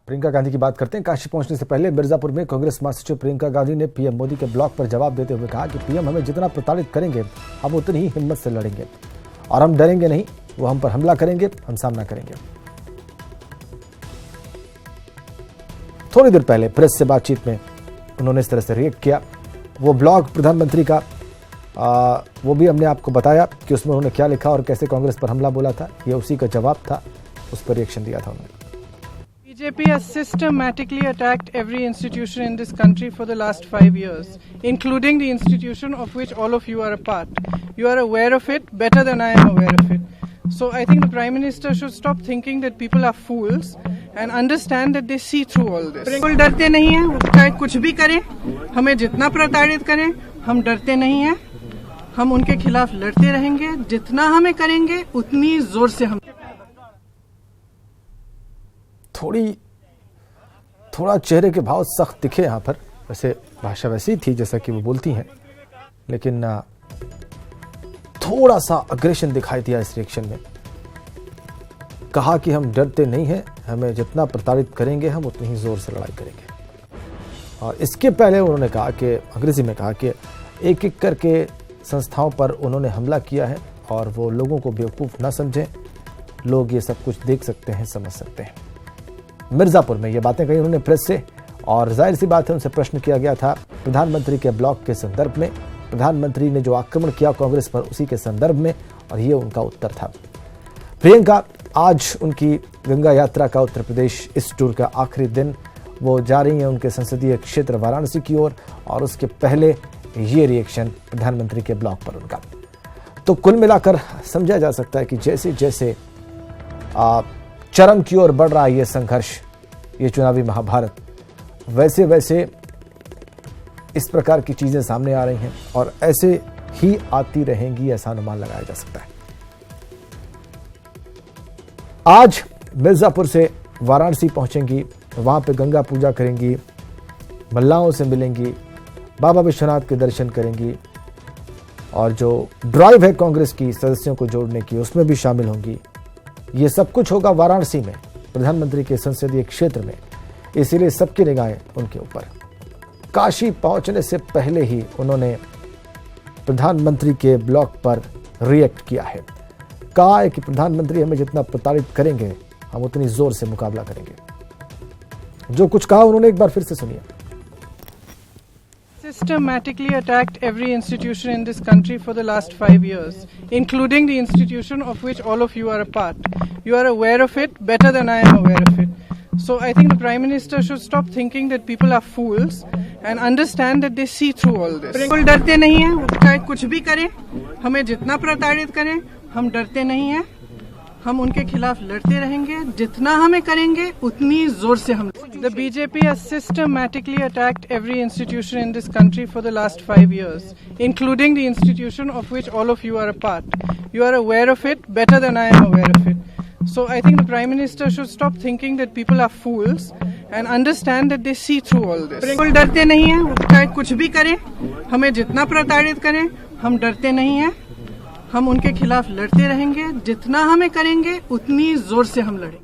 प्रियंका गांधी की बात करते हैं। काशी पहुंचने से पहले मिर्जापुर में कांग्रेस महासचिव प्रियंका गांधी ने पीएम मोदी के ब्लॉग पर जवाब देते हुए कहा कि पीएम हमें जितना प्रताड़ित करेंगे हम उतनी ही हिम्मत से लड़ेंगे और हम डरेंगे नहीं। वो हम पर हमला करेंगे, हम सामना करेंगे। थोड़ी देर पहले प्रेस से बातचीत में उन्होंने इस तरह से रिएक्ट किया। वो ब्लॉग प्रधानमंत्री का वो भी हमने आपको बताया कि उसमें उन्होंने क्या लिखा और कैसे कांग्रेस पर हमला बोला था। ये उसी का जवाब था, उस पर रिएक्शन दिया था उन्होंने। BJP has systematically attacked every institution in this country for the last 5 years, including the institution of which all of you are a part. You are aware of it better than I am aware of it. So I think the Prime Minister should stop thinking that people are fools and understand that they see through all this. बिल्कुल डरते नहीं हैं, चाहे कुछ भी करें, हमें जितना प्रताड़ित करें, हम डरते नहीं हैं। हम उनके खिलाफ लड़ते रहेंगे, जितना हमें करेंगे उतनी जोर से हम। थोड़ा चेहरे के भाव सख्त दिखे यहाँ पर। वैसे भाषा वैसी ही थी जैसा कि वो बोलती हैं, लेकिन थोड़ा सा अग्रेशन दिखाई दिया इस रिएक्शन में। कहा कि हम डरते नहीं हैं, हमें जितना प्रताड़ित करेंगे हम उतनी ही जोर से लड़ाई करेंगे। और इसके पहले उन्होंने कहा कि अंग्रेजी में कहा कि एक एक करके संस्थाओं पर उन्होंने हमला किया है और वो लोगों को बेवकूफ़ ना समझें। लोग ये सब कुछ देख सकते हैं, समझ सकते हैं। मिर्जापुर में ये बातें कही उन्होंने प्रेस से, और जाहिर सी बात है उनसे प्रश्न किया गया था प्रधानमंत्री के ब्लॉग के संदर्भ में। प्रधानमंत्री ने जो आक्रमण किया कांग्रेस पर उसी के संदर्भ में, और ये उनका उत्तर था। प्रियंका आज उनकी गंगा यात्रा का उत्तर प्रदेश इस टूर का आखिरी दिन, वो जा रही हैं उनके संसदीय क्षेत्र वाराणसी की ओर, और उसके पहले ये रिएक्शन प्रधानमंत्री के ब्लॉग पर उनका। तो कुल मिलाकर समझा जा सकता है कि जैसे जैसे चरम की ओर बढ़ रहा है ये संघर्ष, ये चुनावी महाभारत, वैसे वैसे इस प्रकार की चीजें सामने आ रही हैं और ऐसे ही आती रहेंगी, ऐसा अनुमान लगाया जा सकता है। आज मिर्जापुर से वाराणसी पहुंचेंगी, वहां पे गंगा पूजा करेंगी, मल्लाहों से मिलेंगी, बाबा विश्वनाथ के दर्शन करेंगी, और जो ड्राइव है कांग्रेस की सदस्यों को जोड़ने की उसमें भी शामिल होंगी। ये सब कुछ होगा वाराणसी में, प्रधानमंत्री के संसदीय क्षेत्र में, इसीलिए सबकी निगाहें उनके ऊपर। काशी पहुंचने से पहले ही उन्होंने प्रधानमंत्री के ब्लॉग पर रिएक्ट किया है। कहा है कि प्रधानमंत्री हमें जितना प्रताड़ित करेंगे हम उतनी जोर से मुकाबला करेंगे। जो कुछ कहा उन्होंने एक बार फिर से सुनिए। Systematically attacked every institution in this country for the last 5 years, including the institution of which all of you are a part. You are aware of it better than I am aware of it. So I think the Prime Minister should stop thinking that people are fools and understand that they see through all this. बिल्कुल डरते नहीं हैं, चाहे कुछ भी करें, हमें जितना प्रताड़ित करें, हम डरते नहीं हैं। हम उनके खिलाफ लड़ते रहेंगे, जितना हमें करेंगे उतनी जोर से हम। The BJP has systematically attacked every institution in this country for the last 5 years, including the institution of which all of you are a part. You are aware of it better than I am aware of it. So I think the Prime Minister should stop thinking that people are fools and understand that they see through all this. बिल्कुल डरते नहीं हैं, चाहे कुछ भी करें, हमें जितना प्रताड़ित करें, हम डरते नहीं हैं। हम उनके खिलाफ लड़ते रहेंगे, जितना हमें करेंगे उतनी जोर से हम लड़ेंगे।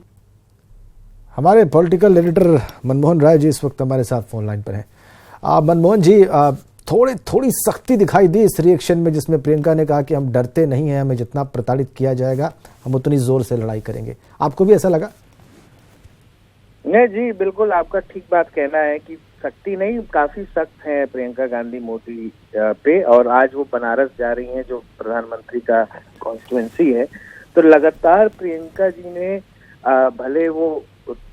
हमारे पॉलिटिकल एडिटर मनमोहन राय जी इस वक्त हमारे साथ फोन लाइन पर हैं। मनमोहन जी, थोड़ी सख्ती दिखाई दी इस रिएक्शन में, जिसमें प्रियंका ने कहा कि हम डरते नहीं हैं, हमें जितना प्रताड़ित किया जाएगा हम उतनी जोर से लड़ाई करेंगे। आपको भी ऐसा लगा? नहीं जी, बिल्कुल आपका ठीक बात कहना है कि सख्ती नहीं, काफी सख्त है प्रियंका गांधी मोदी पे। और आज वो बनारस जा रही हैं जो प्रधानमंत्री का कॉन्स्टिट्यूएंसी है। तो लगातार प्रियंका जी ने भले वो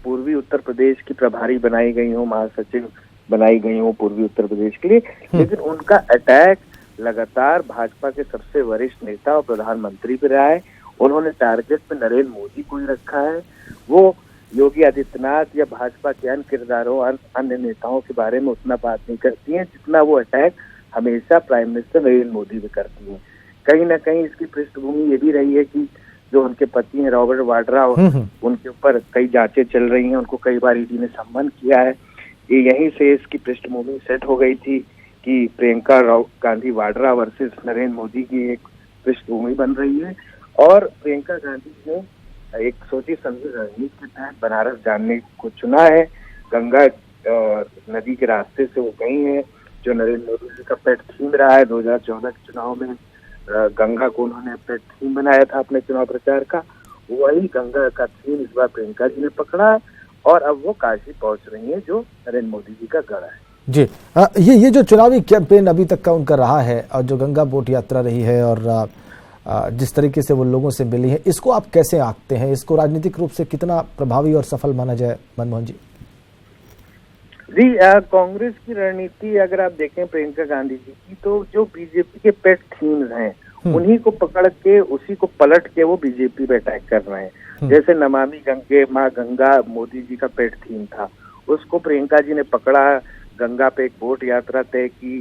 पूर्वी उत्तर प्रदेश की प्रभारी बनाई गई हो, महासचिव बनाई गई हो पूर्वी उत्तर प्रदेश के लिए, लेकिन उनका अटैक लगातार भाजपा के सबसे वरिष्ठ नेता और प्रधानमंत्री पे रहा है। उन्होंने टारगेट पे नरेंद्र मोदी को ही रखा है। वो योगी आदित्यनाथ या भाजपा के अन्य किरदारों, अन्य नेताओं के बारे में उतना बात नहीं करती हैं जितना वो अटैक हमेशा प्राइम मिनिस्टर नरेंद्र मोदी पे करती हैं। कहीं ना कहीं इसकी पृष्ठभूमि ये भी रही है कि जो उनके पति हैं रॉबर्ट वाड्रा, उनके ऊपर कई जांचें चल रही हैं, उनको कई बार ईडी ने सम्मन किया है। ये यहीं से इसकी पृष्ठभूमि सेट हो गई थी कि प्रियंका गांधी वाड्रा वर्सेस नरेंद्र मोदी की एक पृष्ठभूमि बन रही है। और प्रियंका गांधी ने एक सोची समझी रणनीति के तहत बनारस जाने को चुना है। गंगा नदी के रास्ते से वो गई हैं, जो नरेंद्र मोदी जी का पेट थीम रहा है 2014 के चुनाव में। गंगा को उन्होंने पेट थीम बनाया था अपने चुनाव प्रचार का, वही गंगा का थीम इस बार प्रियंका जी ने पकड़ा है और अब वो काशी पहुंच रही है, जो नरेंद्र मोदी जी का गढ़ है। जी, ये जो चुनावी कैंपेन अभी तक का उनका रहा है और जो गंगा बोट यात्रा रही है और जिस तरीके से वो लोगों से मिली है, इसको आप कैसे आंकते हैं? इसको राजनीतिक रूप से कितना प्रभावी और सफल माना जाए मनमोहन जी? जी, कांग्रेस की रणनीति अगर आप देखें प्रियंका गांधी जी की, तो जो बीजेपी के पेट थीम्स हैं उन्हीं को पकड़ के उसी को पलट के वो बीजेपी पे अटैक कर रहे हैं। जैसे नमामि गंगे माँ गंगा मोदी जी का पेट थीम था, उसको प्रियंका जी ने पकड़ा, गंगा पे एक बोट यात्रा तय की,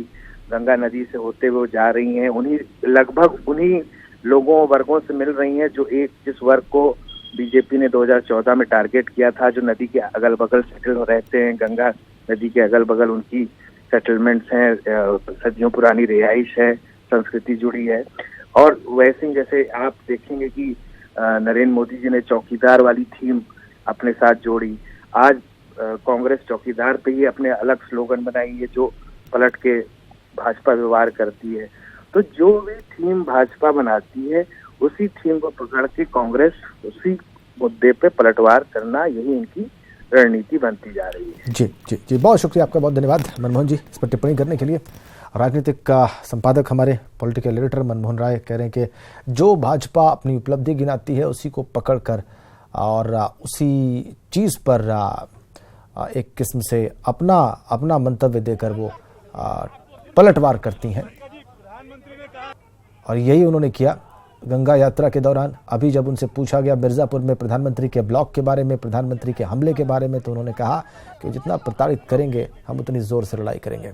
गंगा नदी से होते हुए जा रही हैं, लगभग उन्हीं लोगों वर्गों से मिल रही हैं जो जिस वर्ग को बीजेपी ने 2014 में टारगेट किया था, जो नदी के अगल बगल सेटल रहते हैं। गंगा नदी के अगल बगल उनकी सेटलमेंट्स हैं, सदियों पुरानी रिहाइश है, संस्कृति जुड़ी है। और वैसे ही जैसे आप देखेंगे कि नरेंद्र मोदी जी ने चौकीदार वाली थीम अपने साथ जोड़ी। आज कांग्रेस चौकीदार पे ही अपने अलग स्लोगन बनाई है, जो पलट के भाजपा व्यवहार करती है। तो जो भी थीम भाजपा बनाती है उसी थीम को पकड़ के कांग्रेस उसी मुद्दे पे पलटवार करना, यही इनकी रणनीति बनती जा रही है। जी जी जी, बहुत शुक्रिया आपका, बहुत धन्यवाद मनमोहन जी इस पर टिप्पणी करने के लिए। राजनीतिक का संपादक हमारे पॉलिटिकल एडिटर मनमोहन राय कह रहे हैं कि जो भाजपा अपनी उपलब्धि गिनाती है उसी को पकड़कर और उसी चीज़ पर एक किस्म से अपना मंतव्य देकर वो पलटवार करती हैं, और यही उन्होंने किया गंगा यात्रा के दौरान। अभी जब उनसे पूछा गया मिर्जापुर में प्रधानमंत्री के ब्लॉक के बारे में, प्रधानमंत्री के हमले के बारे में, तो उन्होंने कहा कि जितना प्रताड़ित करेंगे हम उतनी जोर से लड़ाई करेंगे।